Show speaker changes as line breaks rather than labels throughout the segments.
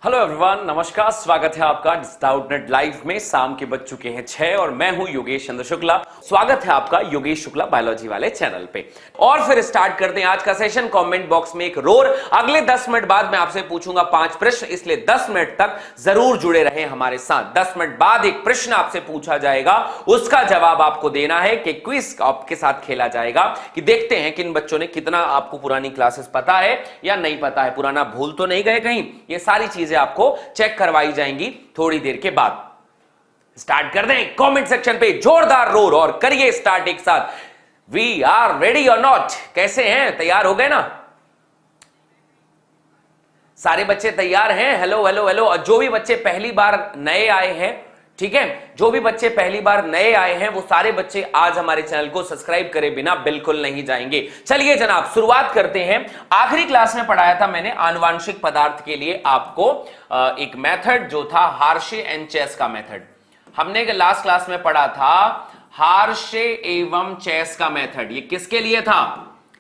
Hello everyone, नमस्कार। स्वागत है आपका डाउटनेट लाइव में। शाम के बज चुके हैं 6 और मैं हूं योगेश चंद्र शुक्ला। स्वागत है आपका योगेश शुक्ला बायोलॉजी वाले चैनल पे। और फिर स्टार्ट करते हैं आज का सेशन। कमेंट बॉक्स में एक रोर। अगले 10 मिनट बाद मैं आपसे पूछूंगा 5 प्रश्न, इसलिए 10 मिनट तक जरूर जुड़े रहें हमारे साथ। 10 मिनट बाद एक प्रश्न आपसे पूछा जाएगा, उसका जवाब आपको देना है कि क्विज आपके साथ खेला जाएगा कि देखते हैं किन बच्चों ने कितना आपको पुरानी क्लासेस पता है या नहीं पता है, पुराना भूल तो नहीं गए कहीं। ये सारी चीजें आपको चेक करवाई जाएंगी थोड़ी देर के बाद। स्टार्ट कर दें कमेंट सेक्शन पे जोरदार रोर और करिए स्टार्ट एक साथ। वी आर रेडी और नॉट। कैसे हैं, तैयार हो गए ना? सारे बच्चे तैयार हैं? Hello hello hello. और जो भी बच्चे पहली बार नए आए हैं, ठीक है, जो भी बच्चे पहली बार नए आए हैं वो सारे बच्चे आज हमारे चैनल को सब्सक्राइब करे बिना बिल्कुल नहीं जाएंगे। चलिए जनाब शुरुआत करते हैं। आखिरी क्लास में पढ़ाया था मैंने आनुवांशिक पदार्थ के लिए आपको एक मेथड जो था हार्शे एंड चेस का मेथड। हमने लास्ट क्लास में पढ़ा था हार्शे एवं चेस का मेथड। ये किसके लिए था?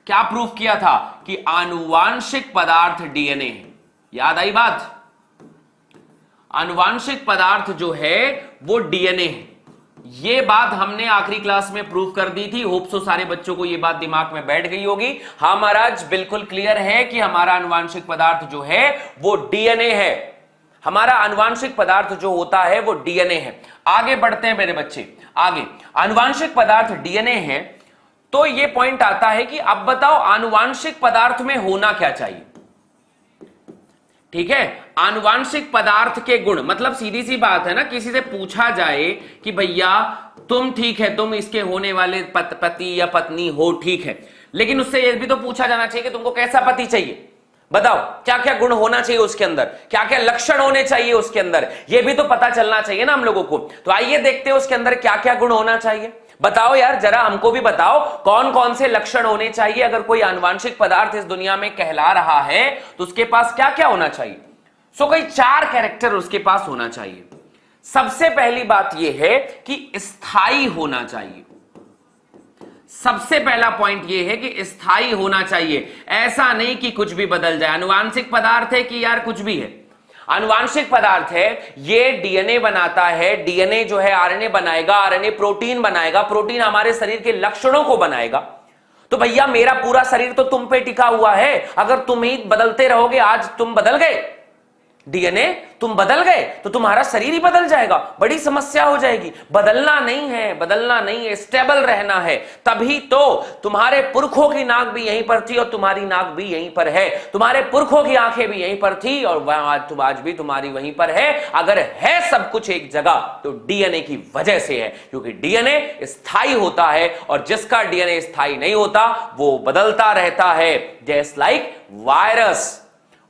क्या प्रूफ किया था? कि आनुवांशिक पदार्थ डीएनए है। याद आई बात? आनुवांशिक पदार्थ जो है वो डीएनए है। ये बात हमने आखिरी क्लास में प्रूफ कर दी थी। होप सो सारे बच्चों को ये बात दिमाग में बैठ गई होगी। हाँ महाराज, बिल्कुल क्लियर है कि हमारा आनुवांशिक पदार्थ जो है वो डीएनए है। हमारा आनुवांशिक पदार्थ जो होता है वो डीएनए है। आगे बढ़ते हैं मेरे बच्चे, आगे। आनुवांशिक पदार्थ डीएनए है तो ये पॉइंट आता है कि अब बताओ आनुवांशिक पदार्थ में होना क्या चाहिए। ठीक है, आनुवांशिक पदार्थ के गुण, मतलब सीधी सी बात है ना, किसी से पूछा जाए कि भैया तुम ठीक है, तुम इसके होने वाले पति या पत्नी हो, ठीक है, लेकिन उससे यह भी तो पूछा जाना चाहिए कि तुमको कैसा पति चाहिए। बताओ क्या क्या गुण होना चाहिए उसके अंदर, क्या क्या लक्षण होने चाहिए उसके अंदर, यह भी तो पता चलना चाहिए ना हम लोगों को। तो आइए देखते हैं उसके अंदर क्या क्या गुण होना चाहिए। बताओ यार, जरा हमको भी बताओ कौन कौन से लक्षण होने चाहिए। अगर कोई आनुवांशिक पदार्थ इस दुनिया में कहला रहा है तो उसके पास क्या क्या होना चाहिए? कोई 4 कैरेक्टर उसके पास होना चाहिए। सबसे पहली बात यह है कि स्थायी होना चाहिए। सबसे पहला पॉइंट यह है कि स्थायी होना चाहिए। ऐसा नहीं कि कुछ भी बदल जाए। आनुवांशिक पदार्थ है कि यार कुछ भी है, आनुवांशिक पदार्थ है, ये डीएनए बनाता है, डीएनए जो है आरएनए बनाएगा, आरएनए प्रोटीन बनाएगा, प्रोटीन हमारे शरीर के लक्षणों को बनाएगा। तो भैया मेरा पूरा शरीर तो तुम पे टिका हुआ है। अगर तुम ही बदलते रहोगे, आज तुम बदल गए, डीएनए तुम बदल गए तो तुम्हारा शरीर ही बदल जाएगा, बड़ी समस्या हो जाएगी। बदलना नहीं है, बदलना नहीं है, स्टेबल रहना है। तभी तो तुम्हारे पुरखों की नाक भी यहीं पर थी और तुम्हारी नाक भी यहीं पर है, तुम्हारे पुरखों की आंखें भी यहीं पर थी और आज भी तुम्हारी वहीं पर है। अगर है सब कुछ एक जगह तो डीएनए की वजह से है, क्योंकि डीएनए स्थायी होता है और जिसका डीएनए स्थायी नहीं होता वो बदलता रहता है। जैसे लाइक वायरस।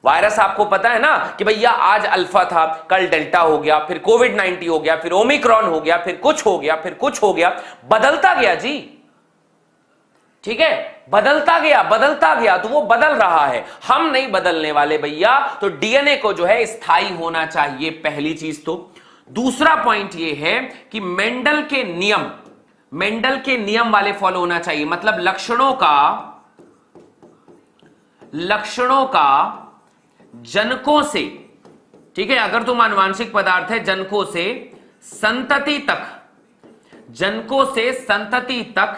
वायरस आपको पता है ना कि भैया आज अल्फा था, कल डेल्टा हो गया, फिर कोविड-19 हो गया, फिर ओमिक्रॉन हो गया, फिर कुछ हो गया, फिर कुछ हो गया, बदलता गया जी। ठीक है, बदलता गया तो वो बदल रहा है। हम नहीं बदलने वाले भैया। तो डीएनए को जो है स्थायी होना चाहिए, पहली चीज तो। दूसरा पॉइंट ये है कि मेंडल के नियम वाले फॉलो होना चाहिए। मतलब लक्षणों का जनकों से, ठीक है, अगर तुम आनुवांशिक पदार्थ है, जनकों से संतति तक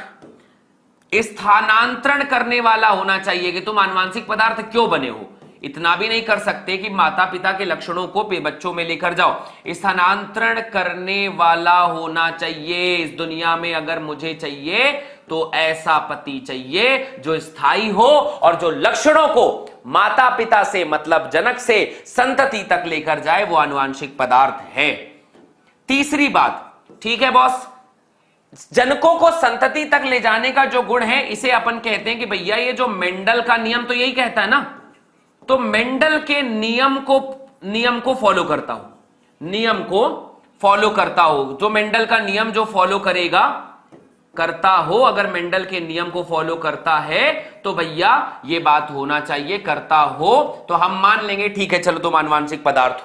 स्थानांतरण करने वाला होना चाहिए कि तुम आनुवांशिक पदार्थ क्यों बने हो। इतना भी नहीं कर सकते कि माता पिता के लक्षणों को बच्चों में लेकर जाओ। स्थानांतरण करने वाला होना चाहिए। इस दुनिया में अगर मुझे चाहिए तो ऐसा पति चाहिए जो स्थायी हो और जो लक्षणों को माता पिता से, मतलब जनक से संतति तक लेकर जाए, वो आनुवांशिक पदार्थ है। तीसरी बात, ठीक है बॉस, जनकों को संतति तक ले जाने का जो गुण है इसे अपन कहते हैं कि भैया ये जो मेंडल का नियम तो यही कहता है ना, तो मेंडल के नियम को फॉलो करता हूं। जो मेंडल का नियम जो फॉलो करता हो, अगर मेंडल के नियम को फॉलो करता है तो भैया ये बात होना चाहिए, करता हो तो हम मान लेंगे ठीक है, चलो तुम आनुवांशिक पदार्थ हो।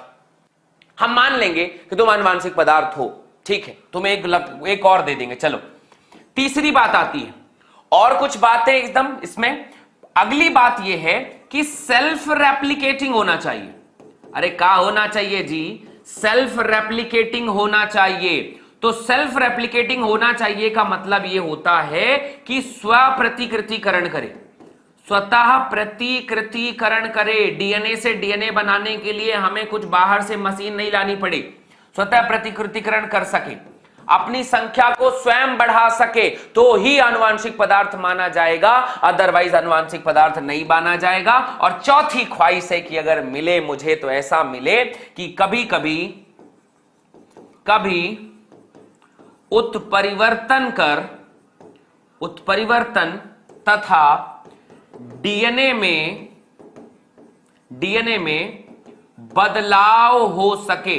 हम मान लेंगे कि तुम आनुवांशिक पदार्थ हो, ठीक है, तुम्हें एक और दे देंगे। चलो तीसरी बात आती है, और कुछ बातें एकदम इसमें। अगली बात यह है कि सेल्फ रेप्लिकेटिंग होना चाहिए। अरे क्या होना चाहिए जी? सेल्फ रेप्लिकेटिंग होना चाहिए। तो सेल्फ रेप्लिकेटिंग होना चाहिए का मतलब यह होता है कि स्व प्रतिकृतिकरण करे, स्वतः प्रतिकृतिकरण करे। डीएनए से डीएनए बनाने के लिए हमें कुछ बाहर से मशीन नहीं लानी पड़े, स्वतः प्रतिकृतिकरण कर सके, अपनी संख्या को स्वयं बढ़ा सके, तो ही आनुवांशिक पदार्थ माना जाएगा, अदरवाइज आनुवांशिक पदार्थ नहीं माना जाएगा। और चौथी ख्वाहिश है कि अगर मिले मुझे तो ऐसा मिले कि कभी कभी उत्परिवर्तन तथा डीएनए में बदलाव हो सके,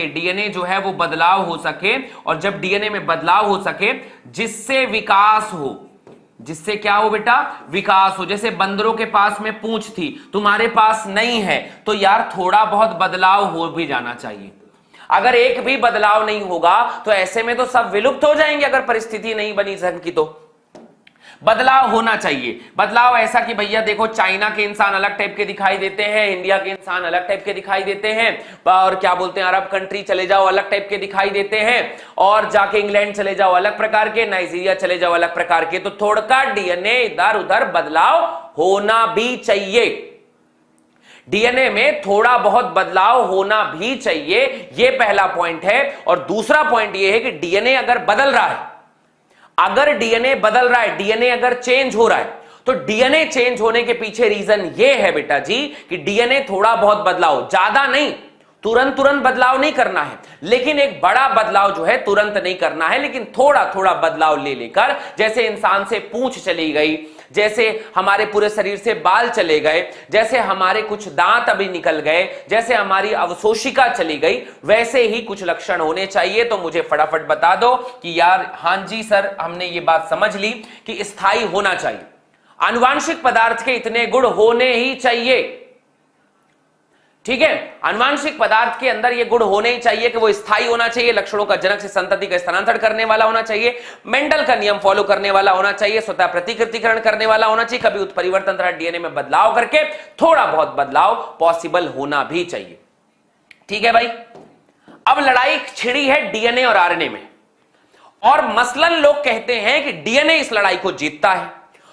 डीएनए जो है वो बदलाव हो सके। और जब डीएनए में बदलाव हो सके जिससे विकास हो, जिससे क्या हो बेटा? विकास हो। जैसे बंदरों के पास में पूंछ थी, तुम्हारे पास नहीं है, तो यार थोड़ा बहुत बदलाव हो भी जाना चाहिए। अगर एक भी बदलाव नहीं होगा तो ऐसे में तो सब विलुप्त हो जाएंगे, अगर परिस्थिति नहीं बनी ढंग की। तो बदलाव होना चाहिए। बदलाव ऐसा कि भैया देखो, चाइना के इंसान अलग टाइप के दिखाई देते हैं, इंडिया के इंसान अलग टाइप के दिखाई देते हैं, और क्या बोलते हैं, अरब कंट्री चले जाओ अलग टाइप के दिखाई देते हैं, और जाके इंग्लैंड चले जाओ अलग प्रकार के, नाइजीरिया चले जाओ अलग प्रकार के। तो थोड़ा डीएनए इधर उधर बदलाव होना भी चाहिए, डीएनए में थोड़ा बहुत बदलाव होना भी चाहिए। यह पहला पॉइंट है। और दूसरा पॉइंट यह है कि डीएनए अगर बदल रहा है, डीएनए अगर चेंज हो रहा है, तो डीएनए चेंज होने के पीछे रीजन यह है बेटा जी कि डीएनए थोड़ा बहुत बदलाव, ज्यादा नहीं, तुरंत बदलाव नहीं करना है, लेकिन एक बड़ा बदलाव जो है तुरंत नहीं करना है, लेकिन थोड़ा थोड़ा बदलाव ले लेकर, जैसे इंसान से पूंछ चली गई, जैसे हमारे पूरे शरीर से बाल चले गए, जैसे हमारे कुछ दांत अभी निकल गए, जैसे हमारी अवशोषिका चली गई, वैसे ही कुछ लक्षण होने चाहिए। तो मुझे फटाफट बता दो कि यार हां जी सर, हमने ये बात समझ ली कि स्थायी होना चाहिए, आनुवांशिक पदार्थ के इतने गुण होने ही चाहिए। ठीक है, आनुवांशिक पदार्थ के अंदर ये गुण होने ही चाहिए कि वो स्थायी होना चाहिए, लक्षणों का जनक से संतति का स्थानांतरण करने वाला होना चाहिए, मेंडल का नियम फॉलो करने वाला होना चाहिए, स्वतः प्रतिकृतिकरण करने वाला होना चाहिए, कभी उत्परिवर्तन तथा डीएनए में बदलाव करके थोड़ा बहुत बदलाव पॉसिबल होना भी चाहिए। ठीक है भाई, अब लड़ाई छिड़ी है डीएनए और आरएनए में, और मसलन लोग कहते हैं कि डीएनए इस लड़ाई को जीतता है।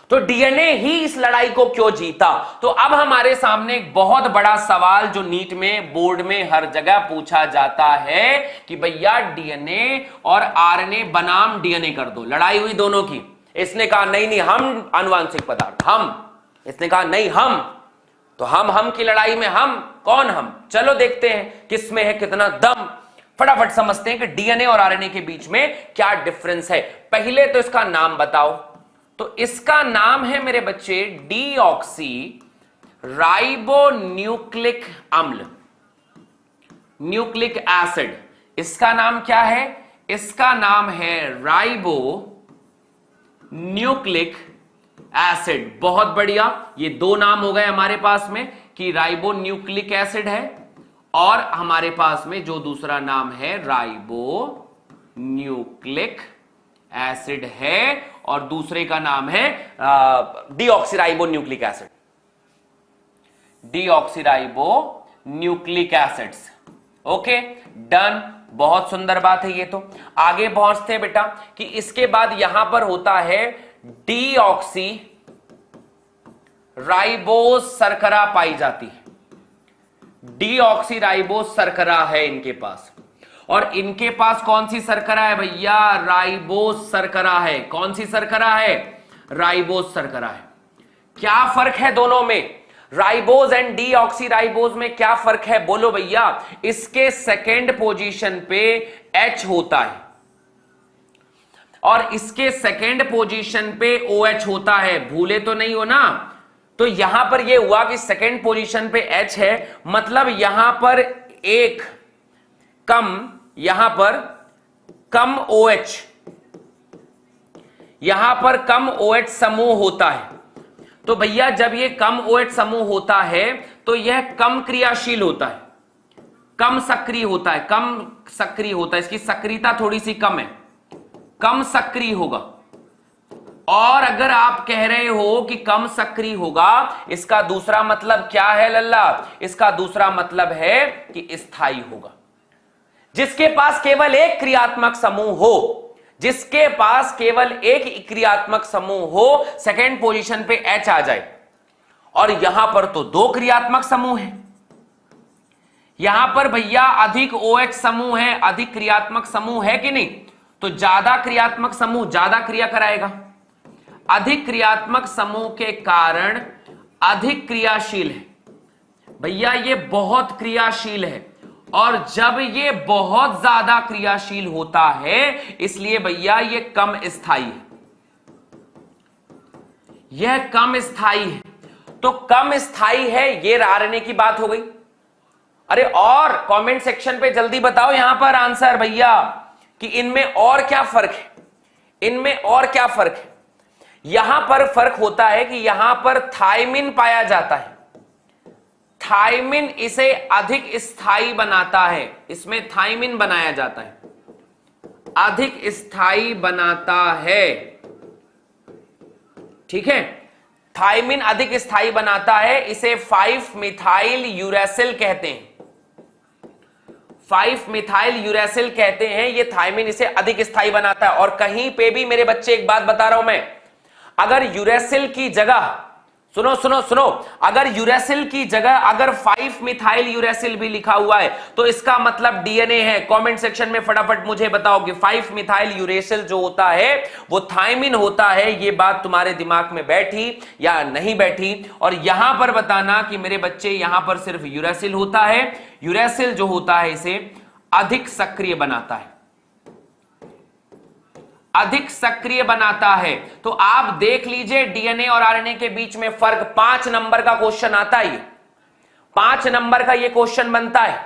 तो डीएनए ही इस लड़ाई को क्यों जीता? तो अब हमारे सामने एक बहुत बड़ा सवाल जो नीट में, बोर्ड में हर जगह पूछा जाता है कि भैया डीएनए और आरएनए बनाम डीएनए कर दो, लड़ाई हुई दोनों की। इसने कहा नहीं हम आनुवांशिक पदार्थ, हम, इसने कहा नहीं हम, तो हम की लड़ाई में हम कौन? हम चलो देखते हैं किस में है कितना दम। फटाफट समझते हैं कि डीएनए और आरएनए के बीच में क्या डिफरेंस है। पहले तो इसका नाम बताओ। तो इसका नाम है मेरे बच्चे डीऑक्सी राइबोन्यूक्लिक अम्ल, न्यूक्लिक एसिड। इसका नाम क्या है? इसका नाम है राइबो न्यूक्लिक एसिड। बहुत बढ़िया, ये दो नाम हो गए हमारे पास में कि राइबो न्यूक्लिक एसिड है, और हमारे पास में जो दूसरा नाम है राइबो न्यूक्लिक एसिड है, और दूसरे का नाम है deoxyribo nucleic acid, deoxyribo nucleic acids. Okay done, बहुत सुंदर बात है। ये तो आगे पहुंचते हैं बेटा कि इसके बाद यहां पर होता है डीऑक्सी राइबोज शर्करा पाई जाती है, डीऑक्सी राइबोज शर्करा है इनके पास। और इनके पास कौन सी शर्करा है भैया? राइबोज शर्करा है। कौन सी शर्करा है? राइबोज शर्करा है। क्या फर्क है दोनों में? राइबोज एंड डीऑक्सी राइबोज में क्या फर्क है बोलो भैया? इसके सेकेंड पोजीशन पे H होता है, और इसके सेकेंड पोजीशन पे OH होता है। भूले तो नहीं हो ना? तो यहां पर यह हुआ कि सेकेंड पोजीशन पे H है, मतलब यहां पर एक कम, यहां पर कम OH, यहां पर कम OH समूह होता है। तो भैया जब ये कम OH समूह होता है तो यह कम क्रियाशील होता है, कम सक्रिय होता है, कम सक्रिय होता है, इसकी सक्रियता थोड़ी सी कम है, कम सक्रिय होगा। और अगर आप कह रहे हो कि कम सक्रिय होगा, इसका दूसरा मतलब क्या है लल्ला? इसका दूसरा मतलब है कि स्थायी होगा। जिसके पास केवल एक क्रियात्मक समूह हो, जिसके पास केवल एक क्रियात्मक समूह हो, सेकेंड पोजीशन पे H आ जाए, और यहां पर तो दो क्रियात्मक समूह है, यहां पर भैया अधिक OH समूह है, अधिक क्रियात्मक समूह है कि नहीं? तो ज्यादा क्रियात्मक समूह ज्यादा क्रिया कराएगा, अधिक क्रियात्मक समूह के कारण अधिक क्रियाशील है। भैया ये बहुत क्रियाशील है, और जब ये बहुत ज्यादा क्रियाशील होता है, इसलिए भैया ये कम स्थायी है, यह कम स्थायी है। तो कम स्थायी है, ये आरएनए की बात हो गई। अरे और कमेंट सेक्शन पे जल्दी बताओ यहां पर आंसर भैया कि इनमें और क्या फर्क है, इनमें और क्या फर्क है। यहां पर फर्क होता है कि यहां पर थायमिन पाया जाता है, थायमिन इसे अधिक स्थायी बनाता है, इसमें थायमिन बनाया जाता है, अधिक स्थायी बनाता है, ठीक है। थायमिन अधिक स्थायी बनाता है, इसे 5 मिथाइल यूरेसिल कहते हैं, 5 मिथाइल यूरेसिल कहते हैं। ये थायमिन इसे अधिक स्थायी बनाता है। और कहीं पे भी मेरे बच्चे एक बात बता रहा हूं मैं, अगर यूरेसिल की जगह, सुनो सुनो सुनो, अगर यूरेसिल की जगह अगर 5 मिथाइल यूरेसिल भी लिखा हुआ है तो इसका मतलब डीएनए है। कमेंट सेक्शन में फटाफट मुझे बताओ कि 5 मिथाइल यूरेसिल जो होता है वो थायमिन होता है। ये बात तुम्हारे दिमाग में बैठी या नहीं बैठी? और यहां पर बताना कि मेरे बच्चे यहां पर सिर्फ यूरेसिल होता है, यूरेसिल जो होता है इसे अधिक सक्रिय बनाता है, अधिक सक्रिय बनाता है। तो आप देख लीजिए डीएनए और आरएनए के बीच में फर्क। 5 नंबर का क्वेश्चन आता है, 5 नंबर का ये क्वेश्चन बनता है,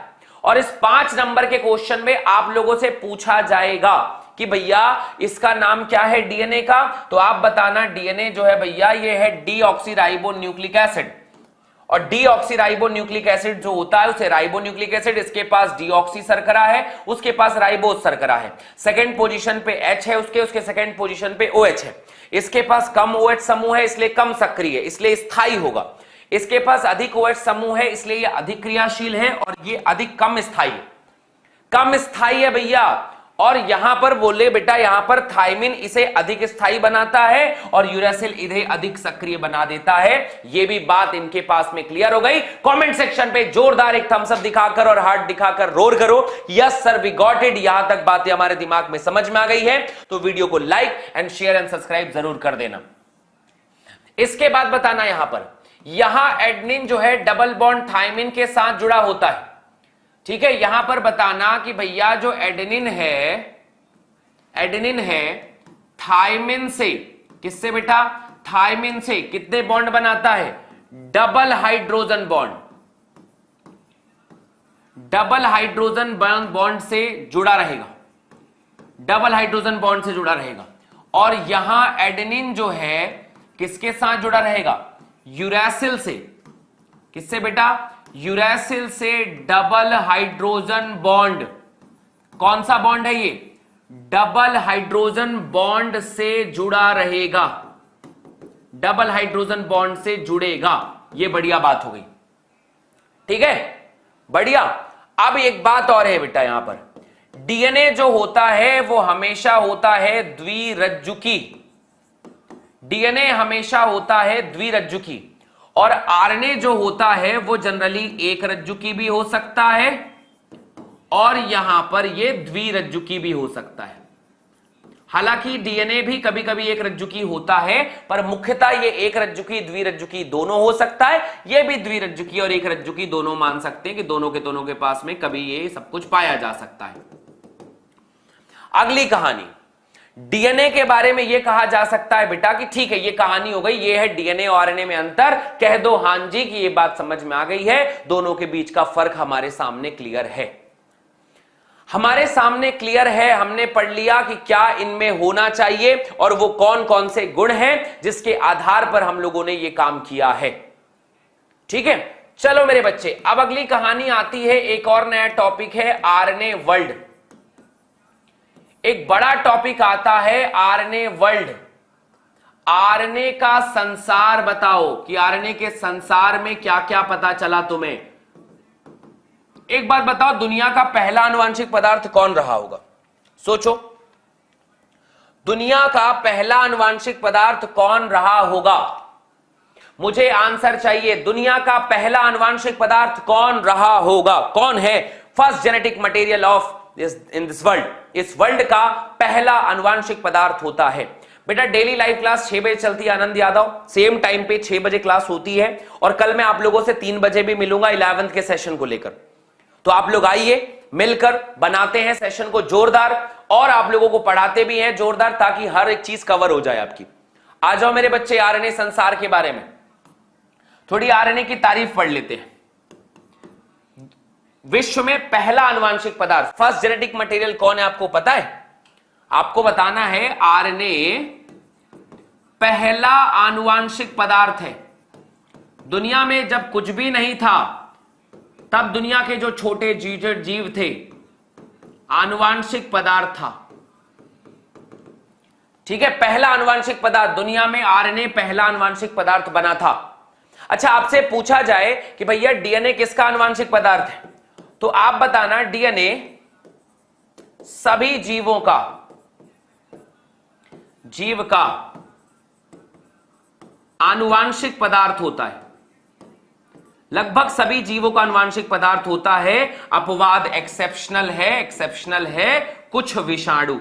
और इस 5 नंबर के क्वेश्चन में आप लोगों से पूछा जाएगा कि भैया इसका नाम क्या है डीएनए का? तो आप बताना डीएनए जो है भैया ये है डीऑक्सीराइबो न्यूक्लिक एसिड, और डीऑक्सीराइबो न्यूक्लिक एसिड जो होता है उसे राइबो न्यूक्लिक एसिड, इसके पास डीऑक्सी शर्करा है, उसके पास राइबोज शर्करा है। सेकंड पोजीशन पे H है उसके सेकंड पोजीशन पे OH है। इसके पास कम OH समूह है इसलिए कम सक्रिय है, इसलिए स्थायी होगा। इसके पास अधिक OH समूह है इसलिए यह अधिक क्रियाशील है, और यह अधिक कम स्थायी है, कम स्थायी है भैया। और यहां पर बोले बेटा यहां पर थायमिन इसे अधिक स्थायी बनाता है और यूरेसिल इन्हें अधिक सक्रिय बना देता है। यह भी बात इनके पास में क्लियर हो गई। कमेंट सेक्शन पे जोरदार एक थम्स अप दिखाकर और हार्ट दिखाकर रोर करो, yes sir we got it. यहां तक बातें हमारे दिमाग में समझ में आ गई है तो वीडियो को like and share and subscribe जरूर कर देना। इसके बाद बताना यहां एडेनिन जो है डबल बॉन्ड थायमिन के साथ जुड़ा होता है, ठीक है। यहां पर बताना कि भैया जो एडेनिन है थायमिन से, किससे बेटा? थायमिन से कितने बॉन्ड बनाता है? Double hydrogen bond, double hydrogen bond से जुड़ा रहेगा, डबल हाइड्रोजन बॉन्ड से जुड़ा रहेगा। और यहां एडेनिन जो है किसके साथ जुड़ा रहेगा? यूरेसिल से। किससे बेटा? यूरेसिल से डबल हाइड्रोजन बॉन्ड। कौन सा बॉन्ड है ये? डबल हाइड्रोजन बॉन्ड से जुड़ा रहेगा, डबल हाइड्रोजन बॉन्ड से जुड़ेगा। ये बढ़िया बात हो गई, ठीक है, बढ़िया। अब एक बात और है बेटा, यहां पर डीएनए जो होता है वो हमेशा होता है द्विरज्जुकी, डीएनए हमेशा होता है द्विरज्जुकी, और आरएनए जो होता है वो जनरली एक रज्जुकी भी हो सकता है, और यहां पर ये द्विरज्जुकी भी हो सकता है। हालांकि डीएनए भी कभी कभी एक रज्जुकी होता है, पर मुख्यतः ये एक रज्जुकी द्विरज्जुकी दोनों हो सकता है। ये भी द्विरज्जुकी और एक रज्जुकी दोनों मान सकते हैं कि दोनों के पास में कभी ये सब कुछ पाया जा सकता है। अगली कहानी, डीएनए के बारे में यह कहा जा सकता है बेटा कि ठीक है ये कहानी हो गई, ये है डीएनए और आरएनए में अंतर। कह दो हां जी कि ये बात समझ में आ गई है, दोनों के बीच का फर्क हमारे सामने क्लियर है, हमारे सामने क्लियर है। हमने पढ़ लिया कि क्या इनमें होना चाहिए और वो कौन कौन से गुण हैं जिसके आधार पर हम लोगों ने ये काम किया है, ठीक है। चलो मेरे बच्चे, अब अगली कहानी आती है, एक और नया टॉपिक है आरएनए वर्ल्ड। एक बड़ा टॉपिक आता है आरएनए वर्ल्ड। आरएनए का संसार बताओ कि आरएनए के संसार में क्या क्या पता चला तुम्हें। एक बात बताओ, दुनिया का पहला आनुवांशिक पदार्थ कौन रहा होगा? सोचो, दुनिया का पहला आनुवांशिक पदार्थ कौन रहा होगा? मुझे आंसर चाहिए। दुनिया का पहला आनुवांशिक पदार्थ कौन रहा होगा? कौन है first genetic material of in this world? इस वर्ल्ड का पहला आनुवांशिक पदार्थ होता है। बेटा डेली लाइव क्लास 6 बजे चलती है, आनंद यादव, सेम टाइम पे 6 बजे क्लास होती है। और कल मैं आप लोगों से 3 बजे भी मिलूंगा 11th के सेशन को लेकर। तो आप लोग आइए, मिलकर बनाते हैं सेशन को जोरदार, और आप लोगों को पढ़ाते भी हैं जोरदार, ताकि हर एक चीज कवर हो जाए आपकी। आ जाओ मेरे बच्चे, आरएनए संसार के बारे में थोड़ी आरएनए की तारीफ पढ़ लेते हैं। विश्व में पहला आनुवांशिक पदार्थ, फर्स्ट जेनेटिक मटेरियल कौन है आपको पता है? आपको बताना है आरएनए पहला आनुवांशिक पदार्थ है। दुनिया में जब कुछ भी नहीं था तब दुनिया के जो छोटे जीव थे, आनुवांशिक पदार्थ था। ठीक है, पहला आनुवांशिक पदार्थ दुनिया में आरएनए पहला आनुवांशिक पदार्थ बना था। अच्छा, आपसे पूछा जाए कि भैया डीएनए किसका आनुवांशिक पदार्थ है, तो आप बताना डीएनए सभी जीव का आनुवांशिक पदार्थ होता है। लगभग सभी जीवों का आनुवांशिक पदार्थ होता है। अपवाद एक्सेप्शनल है कुछ विषाणु।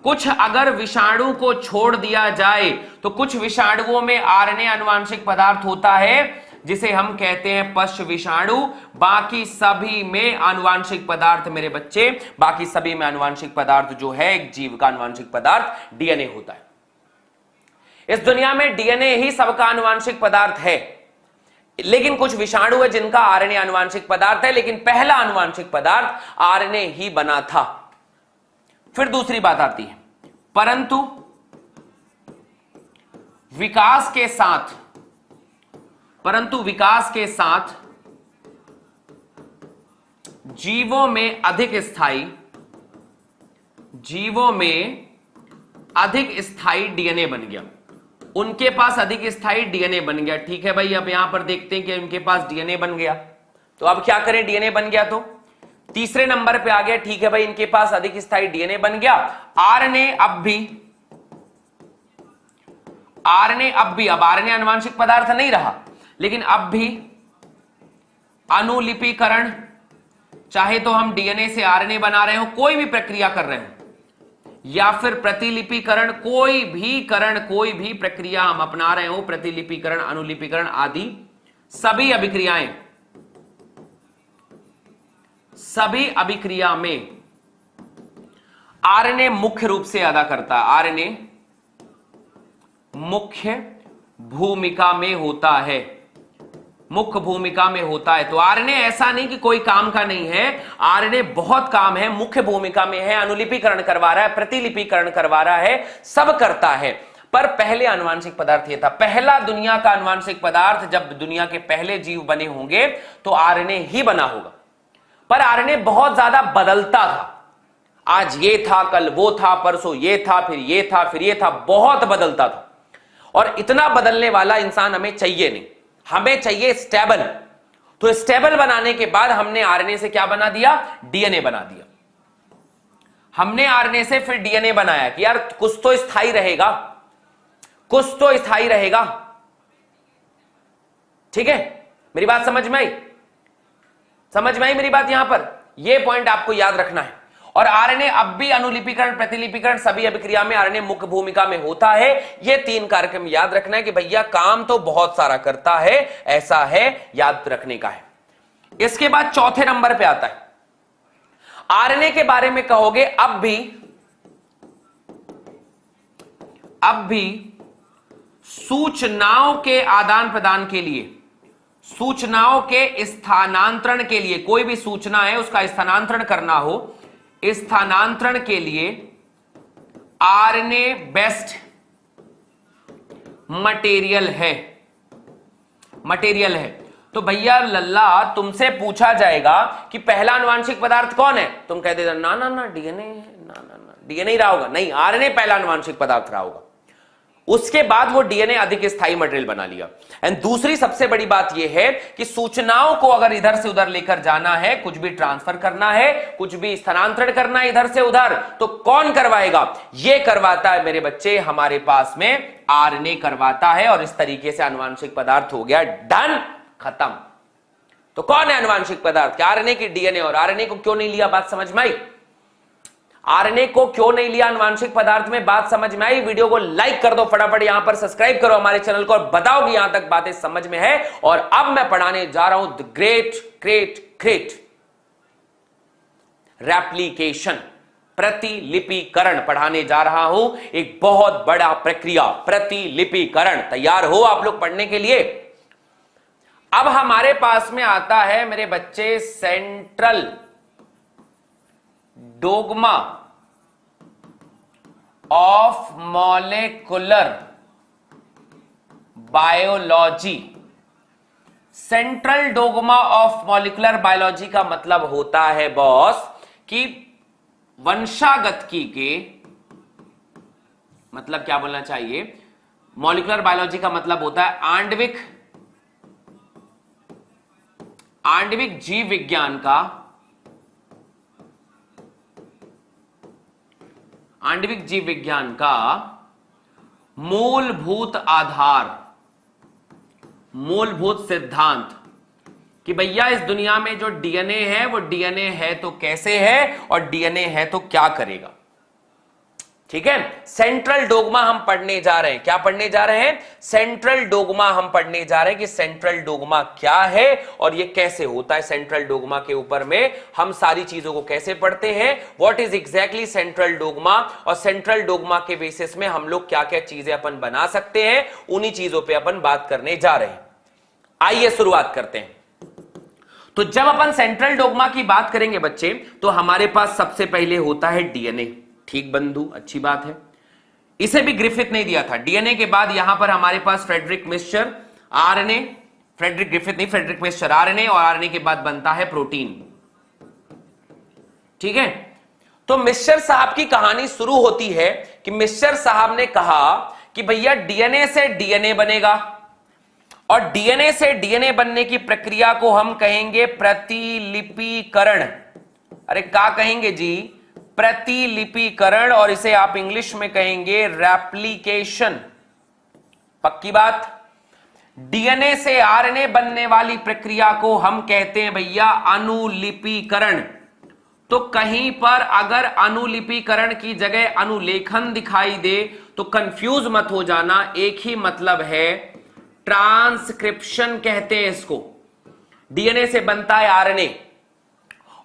कुछ अगर विषाणु को छोड़ दिया जाए तो कुछ विषाणुओं में आरएनए आनुवांशिक पदार्थ होता है, जिसे हम कहते हैं पश्च विषाणु। बाकी सभी में आनुवांशिक पदार्थ मेरे बच्चे, बाकी सभी में आनुवांशिक पदार्थ जो है एक जीव का आनुवांशिक पदार्थ डीएनए होता है। इस दुनिया में डीएनए ही सबका आनुवांशिक पदार्थ है, लेकिन कुछ विषाणु है जिनका आरएनए आनुवांशिक पदार्थ है, लेकिन पहला आनुवांशिक पदार्थ आरएनए ही बना था। फिर दूसरी बात आती है, परंतु विकास के साथ जीवों में अधिक स्थायी डीएनए बन गया। उनके पास अधिक स्थायी डीएनए बन गया। ठीक है भाई, अब यहां पर देखते हैं कि उनके पास डीएनए बन गया, तो अब क्या करें? डीएनए बन गया तो तीसरे नंबर पे आ गया। ठीक है भाई, इनके पास अधिक स्थायी डीएनए बन गया। आरएनए अब आरएनए आनुवांशिक पदार्थ नहीं रहा, लेकिन अब भी अनुलिपीकरण, चाहे तो हम डीएनए से आरएनए बना रहे हो, कोई भी प्रक्रिया कर रहे हो, या फिर प्रतिलिपिकरण, कोई भी प्रक्रिया हम अपना रहे हो, प्रतिलिपिकरण, अनुलिपीकरण आदि सभी अभिक्रिया में आरएनए मुख्य रूप से अदा करता है। आरएनए मुख्य भूमिका में होता है, तो आरएनए ऐसा नहीं कि कोई काम का नहीं है, आरएनए बहुत काम है, मुख्य भूमिका में है, अनुलिपीकरण करवा रहा है, प्रतिलिपिकरण करवा रहा है, सब करता है। पर पहले आनुवांशिक पदार्थ ये था, पहला दुनिया का आनुवांशिक पदार्थ, जब दुनिया के पहले जीव बने होंगे तो आरएनए ही बना होगा। पर आरएनए बहुत ज्यादा बदलता था, आज ये था, कल वो था, परसों ये था, फिर ये था, फिर ये था, बहुत बदलता था। और इतना बदलने वाला इंसान हमें चाहिए नहीं, हमें चाहिए स्टेबल। तो स्टेबल बनाने के बाद हमने आरएनए से क्या बना दिया? डीएनए बना दिया। हमने आरएनए से फिर डीएनए बनाया कि यार कुछ तो स्थायी रहेगा, ठीक है? मेरी बात समझ में आई मेरी बात? यहां पर यह पॉइंट आपको याद रखना है। और आरएनए अब भी अनुलिपीकरण, प्रतिलिपीकरण सभी अभिक्रिया में आरएनए मुख्य भूमिका में होता है। ये 3 कार्यक्रम याद रखना है कि भैया काम तो बहुत सारा करता है, ऐसा है, याद रखने का है। इसके बाद चौथे नंबर पे आता है, आरएनए के बारे में कहोगे अब भी सूचनाओं के आदान प्रदान के लिए, सूचनाओं के स्थानांतरण के लिए, कोई भी सूचना है उसका स्थानांतरण करना हो, स्थानांतरण के लिए आरएनए बेस्ट मटेरियल है। तो भैया लल्ला तुमसे पूछा जाएगा कि पहला आनुवांशिक पदार्थ कौन है, तुम कह देना ना डीएनए है, ना डीएनए रहा होगा, नहीं, आरएनए पहला आनुवांशिक पदार्थ रहा होगा। उसके बाद वो डीएनए अधिक स्थायी मटेरियल बना लिया। एंड दूसरी सबसे बड़ी बात यह है कि सूचनाओं को अगर इधर से उधर लेकर जाना है, कुछ भी ट्रांसफर करना है, कुछ भी स्थानांतरण करना है इधर से उधर, तो कौन करवाएगा? ये करवाता है मेरे बच्चे हमारे पास में आरएनए करवाता है। और इस तरीके से आनुवांशिक पदार्थ हो गया डन, खत्म। तो कौन है आनुवांशिक पदार्थ? आरएनए की डीएनए। और आरएनए को क्यों नहीं लिया, बात समझ में आई? आरएनए को क्यों नहीं लिया आनुवांशिक पदार्थ में, बात समझ में आई? वीडियो को लाइक कर दो फटाफट, यहां पर सब्सक्राइब करो हमारे चैनल को और बताओ कि यहां तक बातें समझ में है। और अब मैं पढ़ाने जा रहा हूं the great great great replication, प्रतिलिपिकरण पढ़ाने जा रहा हूं। एक बहुत बड़ा प्रक्रिया प्रतिलिपिकरण। तैयार हो आप लोग पढ़ने के लिए? अब हमारे पास में आता है मेरे बच्चे central dogma of molecular biology. Central dogma of molecular biology का मतलब होता है बॉस कि वंशागतिकी के, मतलब क्या बोलना चाहिए, मॉलिक्यूलर बायोलॉजी का मतलब होता है आणविक जीव विज्ञान का, आणविक जीव विज्ञान का मूलभूत आधार, मूलभूत सिद्धांत कि भैया इस दुनिया में जो डीएनए है वो डीएनए है तो कैसे है और डीएनए है तो क्या करेगा। ठीक है, सेंट्रल डोग्मा हम पढ़ने जा रहे हैं। क्या पढ़ने जा रहे हैं? सेंट्रल डोग्मा हम पढ़ने जा रहे हैं कि सेंट्रल डोग्मा क्या है और ये कैसे होता है। सेंट्रल डोग्मा के ऊपर में हम सारी चीजों को कैसे पढ़ते हैं, what is exactly central dogma, और सेंट्रल डोग्मा के बेसिस में हम लोग क्या क्या चीजें अपन बना सकते हैं, उन्हीं चीजों पर अपन बात करने जा रहे हैं। आइए शुरुआत करते हैं। तो जब अपन सेंट्रल डोग्मा की बात करेंगे बच्चे, तो हमारे पास सबसे पहले होता है डीएनए। ठीक बंधु, अच्छी बात है। इसे भी ग्रिफिथ नहीं दिया था। डीएनए के बाद यहां पर हमारे पास Friedrich Miescher, RNA, Frederick Griffith नहीं, फ्रेडरिक मिक्सचर, आरएनए, और आरएनए के बाद बनता है प्रोटीन। ठीक है, तो मिक्सचर साहब की कहानी शुरू होती है कि मिक्सचर साहब ने कहा कि भैया डीएनए से डीएनए बनेगा और डीएनए से डीएनए बनने की प्रक्रिया को हम कहेंगे प्रतिलिपिकरण। अरे क्या कहेंगे जी? प्रतिलिपिकरण, और इसे आप इंग्लिश में कहेंगे रेप्लिकेशन। पक्की बात? डीएनए से आरएनए बनने वाली प्रक्रिया को हम कहते हैं भैया अनुलिपिकरण। तो कहीं पर अगर अनुलिपिकरण की जगह अनुलेखन दिखाई दे तो कंफ्यूज मत हो जाना, एक ही मतलब है, ट्रांसक्रिप्शन कहते हैं इसको। डीएनए से बनता है आरएनए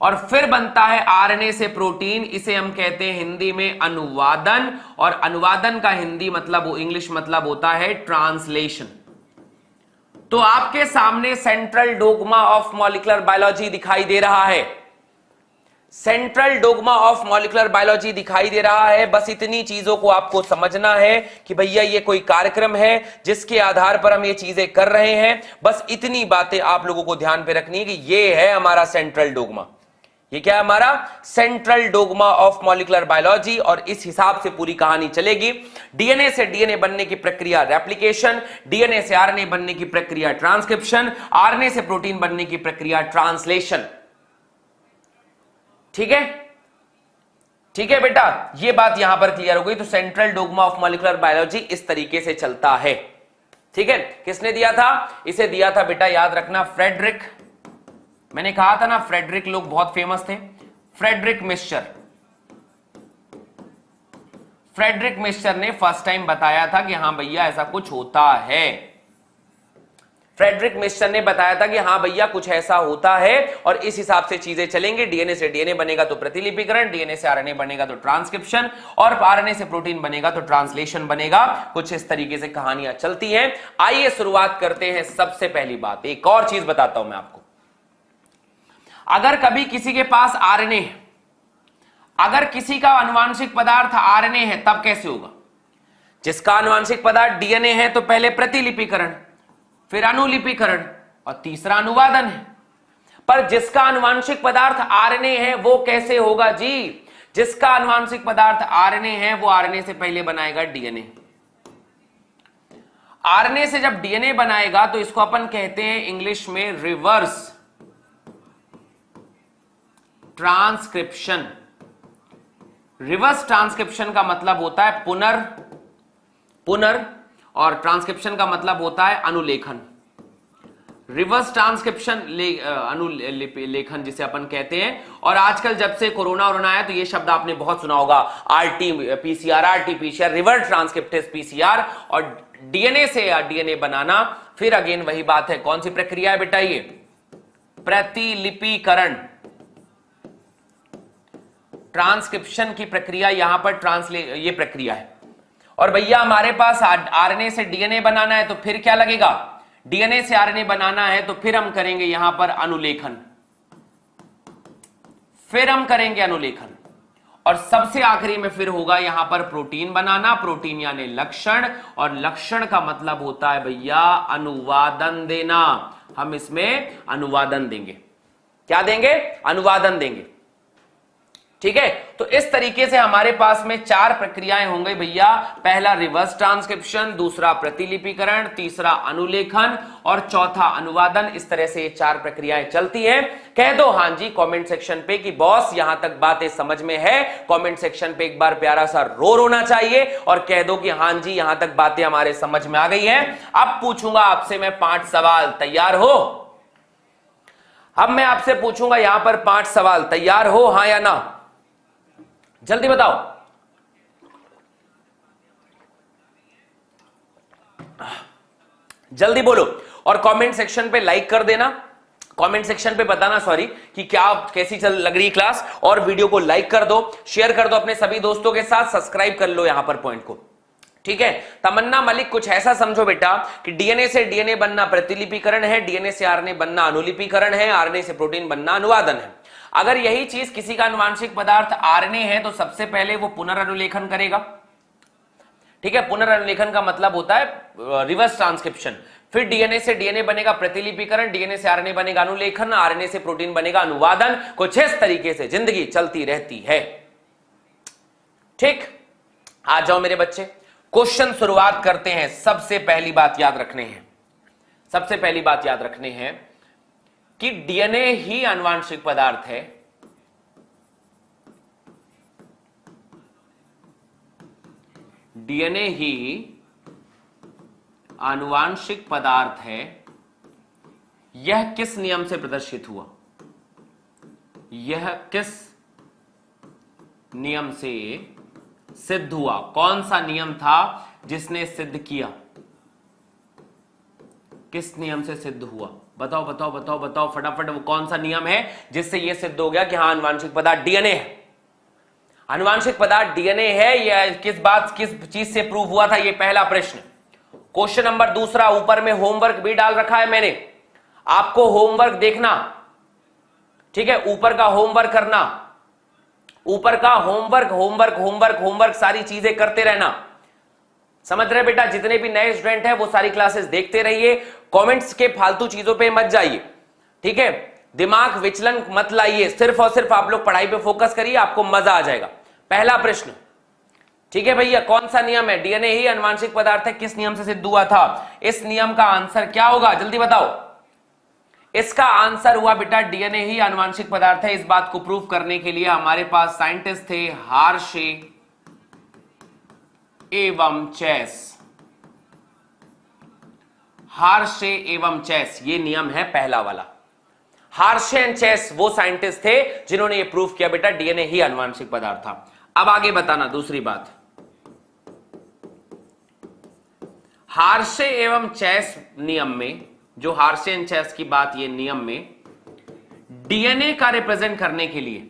और फिर बनता है आरएनए से प्रोटीन, इसे हम कहते हैं हिंदी में अनुवादन, और अनुवादन का हिंदी मतलब, इंग्लिश मतलब होता है ट्रांसलेशन। तो आपके सामने central dogma of molecular biology दिखाई दे रहा है। Central dogma of molecular biology दिखाई दे रहा है। बस इतनी चीजों को आपको समझना है कि भैया ये कोई कार्यक्रम है जिसके आधार पर हम ये चीजें कर रहे हैं। बस इतनी बातें आप लोगों को ध्यान पे रखनी है कि ये है हमारा सेंट्रल डोग्मा। ये क्या है? हमारा central dogma of molecular biology, और इस हिसाब से पूरी कहानी चलेगी। डीएनए से डीएनए बनने की प्रक्रिया रेप्लिकेशन, डीएनए से आरएनए बनने की प्रक्रिया ट्रांसक्रिप्शन, आरएनए से प्रोटीन बनने की प्रक्रिया ट्रांसलेशन। ठीक है, ठीक है बेटा, ये बात यहां पर क्लियर हो गई। तो central dogma of molecular biology इस तरीके से चलता है। ठीक है, किसने दिया था? इसे दिया था बेटा, याद रखना, फ्रेडरिक। मैंने कहा था ना फ्रेडरिक लोग बहुत फेमस थे। फ्रेडरिक मिक्सचर, फ्रेडरिक मिक्सचर ने फर्स्ट टाइम बताया था कि हां भैया ऐसा कुछ होता है। फ्रेडरिक मिक्सचर ने बताया था कि हां भैया कुछ ऐसा होता है और इस हिसाब से चीजें चलेंगे। डीएनए से डीएनए बनेगा तो प्रतिलिपिकरण, डीएनए से आरएनए बनेगा तो ट्रांसक्रिप्शन, और आरएनए से प्रोटीन बनेगा तो ट्रांसलेशन बनेगा। कुछ इस तरीके से कहानियां चलती हैं। आइए शुरुआत करते हैं। सबसे पहली बात, एक और चीज बताता हूं मैं आपको। अगर कभी किसी के पास आरएनए है, अगर किसी का आनुवांशिक पदार्थ आरएनए है, तब कैसे होगा? जिसका आनुवांशिक पदार्थ डीएनए है तो पहले प्रतिलिपिकरण, फिर अनुलिपिकरण और तीसरा अनुवादन है। पर जिसका आनुवांशिक पदार्थ आरएनए है वो कैसे होगा जी? जिसका आनुवांशिक पदार्थ आरएनए है वो आरएनए से पहले बनाएगा डीएनए, आरएनए से जब डीएनए बनाएगा तो इसको अपन कहते हैं इंग्लिश में रिवर्स ट्रांसक्रिप्शन। रिवर्स ट्रांसक्रिप्शन का मतलब होता है पुनर और ट्रांसक्रिप्शन का मतलब होता है अनुलेखन। रिवर्स ट्रांसक्रिप्शन अनुलेखन जिसे अपन कहते हैं। और आजकल जब से कोरोना आया तो ये शब्द आपने बहुत सुना होगा, RT PCR, reverse transcriptase PCR. और डीएनए से डीएनए बनाना, फिर अगेन वही बात है, कौन सी प्रक्रिया है बेटा? ये प्रतिलिपिकरण, ट्रांसक्रिप्शन की प्रक्रिया, यहां पर ये प्रक्रिया है। और भैया हमारे पास आरएनए से डीएनए बनाना है तो फिर क्या लगेगा? डीएनए से आरएनए बनाना है तो फिर हम करेंगे यहां पर अनुलेखन, फिर हम करेंगे अनुलेखन। और सबसे आखिरी में फिर होगा यहां पर प्रोटीन बनाना, प्रोटीन यानी लक्षण, और लक्षण का मतलब होता है भैया अनुवादन देना। हम इसमें अनुवादन देंगे। क्या देंगे? अनुवादन देंगे। ठीक है, तो इस तरीके से हमारे पास में 4 प्रक्रियाएं होंगी भैया। पहला रिवर्स ट्रांसक्रिप्शन, दूसरा प्रतिलिपिकरण, तीसरा अनुलेखन और चौथा अनुवादन। इस तरह से ये 4 प्रक्रियाएं चलती हैं। कह दो हां जी कमेंट सेक्शन पे कि बॉस यहां तक बातें समझ में है। कमेंट सेक्शन पे एक बार प्यारा सा रोर होना चाहिए और कह दो कि हां जी यहां तक बातें हमारे समझ में आ गई हैं। अब पूछूंगा आपसे मैं 5 सवाल, तैयार हो? अब मैं आपसे पूछूंगा यहां पर 5 सवाल, तैयार हो हां या ना? जल्दी बताओ। जल्दी बोलो और कमेंट सेक्शन पे लाइक कर देना। कमेंट सेक्शन पे बताना कि क्या कैसी चल लग रही क्लास, और वीडियो को लाइक कर दो, शेयर कर दो अपने सभी दोस्तों के साथ, सब्सक्राइब कर लो यहां पर पॉइंट को। ठीक है, तमन्ना मलिक कुछ ऐसा समझो बेटा कि डीएनए से डीएनए बनना प्रतिलिपिकरण है, डीएनए से आरएनए बनना अनुलिपिकरण है, आरएनए से प्रोटीन बनना अनुवादन है। अगर यही चीज किसी का आनुवांशिक पदार्थ आरएनए है तो सबसे पहले वो पुनर्अनुलेखन करेगा। ठीक है, पुनर्अनुलेखन का मतलब होता है रिवर्स ट्रांसक्रिप्शन। फिर डीएनए से डीएनए बनेगा प्रतिलिपिकरण, डीएनए से आरएनए बनेगा अनुलेखन, आरएनए से प्रोटीन बनेगा अनुवादन। कुछ इस तरीके से जिंदगी चलती रहती है। ठीक, आ जाओ मेरे बच्चे, क्वेश्चन शुरुआत करते हैं। सबसे पहली बात याद रखने हैं कि डीएनए ही आनुवांशिक पदार्थ है। डीएनए ही आनुवांशिक पदार्थ है। यह किस नियम से प्रदर्शित हुआ? यह किस नियम से सिद्ध हुआ? कौन सा नियम था जिसने सिद्ध किया? किस नियम से सिद्ध हुआ? बताओ बताओ बताओ बताओ फटाफट। वो कौन सा नियम है जिससे यह सिद्ध हो गया कि हाँ आनुवांशिक पदार्थ डीएनए है? आनुवांशिक पदार्थ डीएनए है, यह किस चीज से प्रूव हुआ था? यह पहला प्रश्न। क्वेश्चन नंबर दूसरा, ऊपर में होमवर्क भी डाल रखा है मैंने, आपको होमवर्क देखना। ठीक है, ऊपर का होमवर्क करना, ऊपर का होमवर्क सारी चीजें करते रहना। समझ रहे बेटा? जितने भी नए स्टूडेंट हैं वो सारी क्लासेस देखते रहिए, कमेंट्स के फालतू चीजों पे मत जाइए। ठीक है, दिमाग विचलन मत लाइए, सिर्फ और सिर्फ आप लोग पढ़ाई पे फोकस करिए, आपको मजा आ जाएगा। पहला प्रश्न, ठीक है भैया, कौन सा नियम है? डीएनए ही आनुवांशिक पदार्थ है, किस नियम से सिद्ध हुआ था? इस नियम का आंसर क्या होगा? जल्दी बताओ। इसका आंसर हुआ बेटा डीएनए ही आनुवांशिक पदार्थ है। इस बात को प्रूव करने के लिए हमारे पास साइंटिस्ट थे हार्शे एवं चेस। हार्शे एवं चेस, ये नियम है पहला वाला। हार्शे एंड चेस वो साइंटिस्ट थे जिन्होंने ये प्रूव किया बेटा डीएनए ही आनुवांशिक पदार्थ था। अब आगे बताना दूसरी बात। हार्शे एवं चेस नियम में, जो हार्शे एंड चेस की बात, ये नियम में डीएनए का रिप्रेजेंट करने के लिए,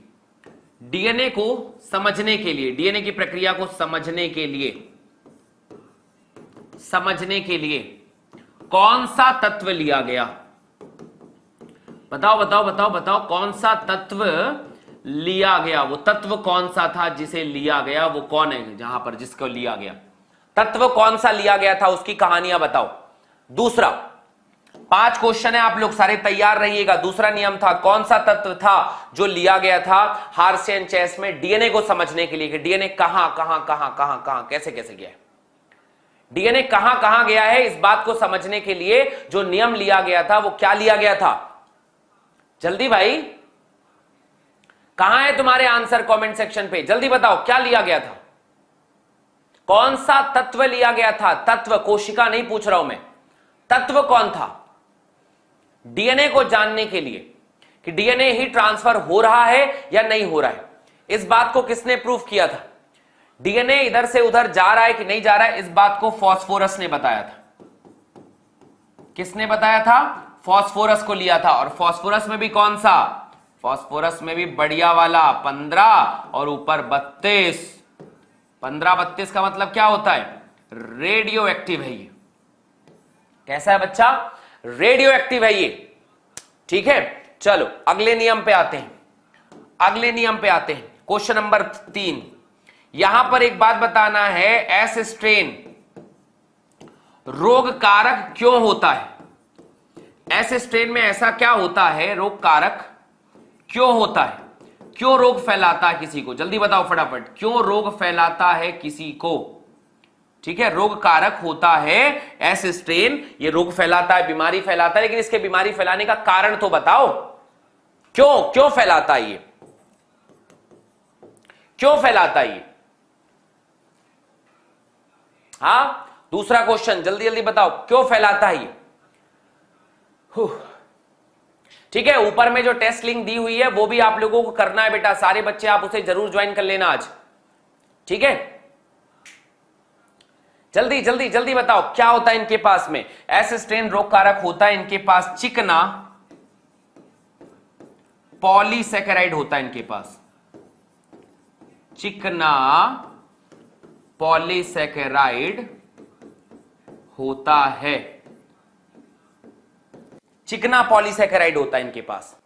डीएनए को समझने के लिए, डीएनए की प्रक्रिया को समझने के लिए कौन सा तत्व लिया गया? बताओ बताओ बताओ बताओ, कौन सा तत्व लिया गया? वो तत्व कौन सा था जिसे लिया गया? वो कौन है जहां पर जिसको लिया गया? तत्व कौन सा लिया गया था, उसकी कहानियां बताओ। दूसरा, 5 क्वेश्चन है, आप लोग सारे तैयार रहिएगा। दूसरा नियम था, कौन सा तत्व था जो लिया गया था हार्शे एंड चेस में डीएनए को समझने के लिए, कि डीएनए कहां कैसे कैसे गया है। डीएनए कहां कहां गया है, इस बात को समझने के लिए जो नियम लिया गया था वो क्या लिया गया था? जल्दी भाई, कहां है तुम्हारे आंसर कमेंट सेक्शन पे, जल्दी बताओ क्या लिया गया था, कौन सा तत्व लिया गया था? तत्व, कोशिका नहीं पूछ रहा हूं मैं, तत्व कौन था? डीएनए को जानने के लिए कि डीएनए ही ट्रांसफर हो रहा है या नहीं हो रहा है, इस बात को किसने प्रूफ किया था? डीएनए इधर से उधर जा रहा है कि नहीं जा रहा है, इस बात को फास्फोरस ने बताया था। किसने बताया था? फास्फोरस को लिया था। और फास्फोरस में भी कौन सा? फास्फोरस में भी बढ़िया वाला 15 और ऊपर 32। 15-32 का मतलब क्या होता है? रेडियो एक्टिव है ये। कैसा है बच्चा? रेडियो एक्टिव है ये। ठीक है, चलो अगले नियम पे आते हैं। अगले नियम पे आते हैं, क्वेश्चन नंबर 3। यहां पर एक बात बताना है, एस स्ट्रेन रोग कारक क्यों होता है? एस स्ट्रेन में ऐसा क्या होता है, रोग कारक क्यों होता है? क्यों रोग फैलाता है किसी को? जल्दी बताओ फटाफट, क्यों रोग फैलाता है किसी को? ठीक है, रोग कारक होता है एस स्ट्रेन, ये रोग फैलाता है, बीमारी फैलाता है, लेकिन इसके बीमारी फैलाने का कारण तो बताओ, क्यों फैलाता है ये? क्यों फैलाता है ये? हाँ, दूसरा क्वेश्चन, जल्दी जल्दी बताओ, क्यों फैलाता है ये? ठीक है, ऊपर में जो टेस्ट लिंक दी हुई है वो भी आप लोगों को करना है बेटा, सारे बच्चे आप उसे जरूर ज्वाइन कर लेना आज। ठीक है, जल्दी जल्दी जल्दी बताओ क्या होता है इनके पास में? एस स्ट्रेन रोग कारक होता है इनके पास चिकना पॉलीसैकेराइड होता है इनके पास, चिकना पॉलीसैकेराइड होता है, चिकना पॉलीसैकेराइड होता है इनके पास,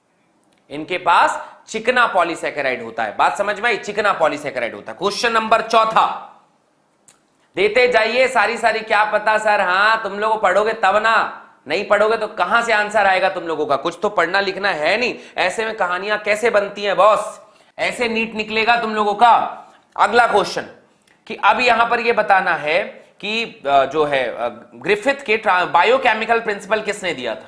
इनके पास चिकना पॉलीसैकेराइड होता है। बात समझ में आई? चिकना पॉलीसैकेराइड होता है। क्वेश्चन नंबर 4 देते जाइए, सारी क्या पता सर, हाँ तुम लोग पढ़ोगे तब ना, नहीं पढ़ोगे तो कहां से आंसर आएगा तुम लोगों का? कुछ तो पढ़ना लिखना है नहीं, ऐसे में कहानियां कैसे बनती हैं बॉस? ऐसे नीट निकलेगा तुम लोगों का। अगला क्वेश्चन कि अब यहां पर यह बताना है कि जो है ग्रिफिथ के बायोकेमिकल प्रिंसिपल किसने दिया था?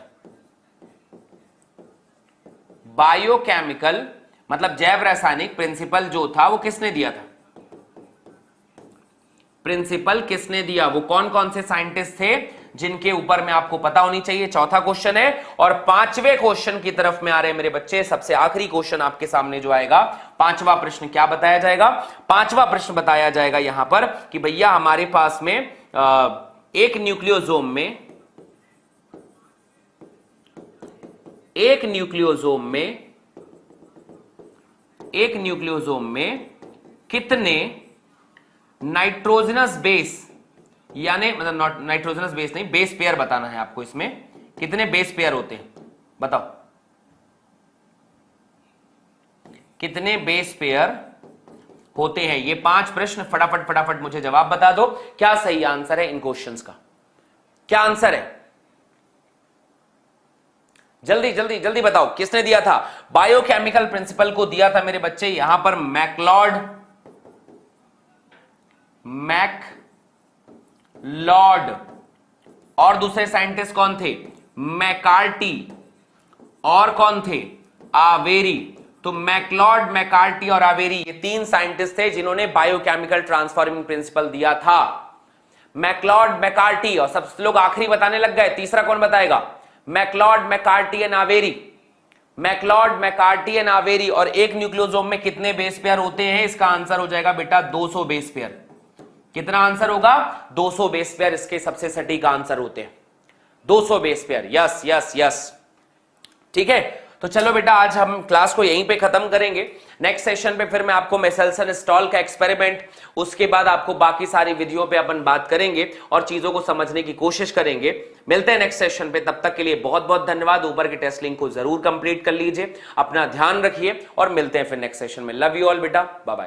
बायोकेमिकल मतलब जैव रासायनिक प्रिंसिपल जो था वो किसने दिया था? प्रिंसिपल किसने दिया? वो कौन कौन से साइंटिस्ट थे जिनके ऊपर में आपको पता होनी चाहिए। चौथा क्वेश्चन है। और 5वें क्वेश्चन की तरफ में आ रहे हैं मेरे बच्चे। सबसे आखिरी क्वेश्चन आपके सामने जो आएगा, 5वां प्रश्न क्या बताया जाएगा? 5वां प्रश्न बताया जाएगा यहां पर कि भैया हमारे पास में एक न्यूक्लियोसोम में कितने नाइट्रोजनस बेस, यानी मतलब नाइट्रोजनस बेस नहीं, बेस पेयर बताना है आपको। इसमें कितने बेस पेयर होते हैं बताओ, कितने बेस पेयर होते हैं? ये 5 प्रश्न फटाफट मुझे जवाब बता दो। क्या सही आंसर है इन क्वेश्चंस का? क्या आंसर है? जल्दी जल्दी जल्दी बताओ, किसने दिया था? बायोकेमिकल प्रिंसिपल को दिया था मेरे बच्चे यहां पर मैकलॉड और दूसरे साइंटिस्ट कौन थे? मैकार्टी। और कौन थे? आवेरी। तो मैकलॉड, मैकार्टी और आवेरी, ये 3 साइंटिस्ट थे जिन्होंने बायोकेमिकल ट्रांसफॉर्मिंग प्रिंसिपल दिया था। मैकलॉड, मैकार्टी, और सब लोग आखिरी बताने लग गए, तीसरा कौन बताएगा? MacLeod, McCarty and Avery. MacLeod, McCarty and Avery. और एक न्यूक्लियोसोम में कितने बेस पेयर होते हैं? इसका आंसर हो जाएगा बेटा 200 बेस पेयर। कितना आंसर होगा? 200 बेस पेयर इसके सबसे सटीक आंसर होते हैं। 200 base pair. Yes yes yes, ठीक है। तो चलो बेटा आज हम क्लास को यहीं पे खत्म करेंगे। नेक्स्ट सेशन पे फिर मैं आपको मेसेल्सन स्टॉल का एक्सपेरिमेंट, उसके बाद आपको बाकी सारी विधियों पे अपन बात करेंगे और चीजों को समझने की कोशिश करेंगे। मिलते हैं नेक्स्ट सेशन पे, तब तक के लिए बहुत बहुत धन्यवाद। ऊपर की टेस्ट लिंक को जरूर कंप्लीट कर लीजिए, अपना ध्यान रखिए और मिलते हैं फिर नेक्स्ट सेशन में। लव यू ऑल बेटा, बाय बाय।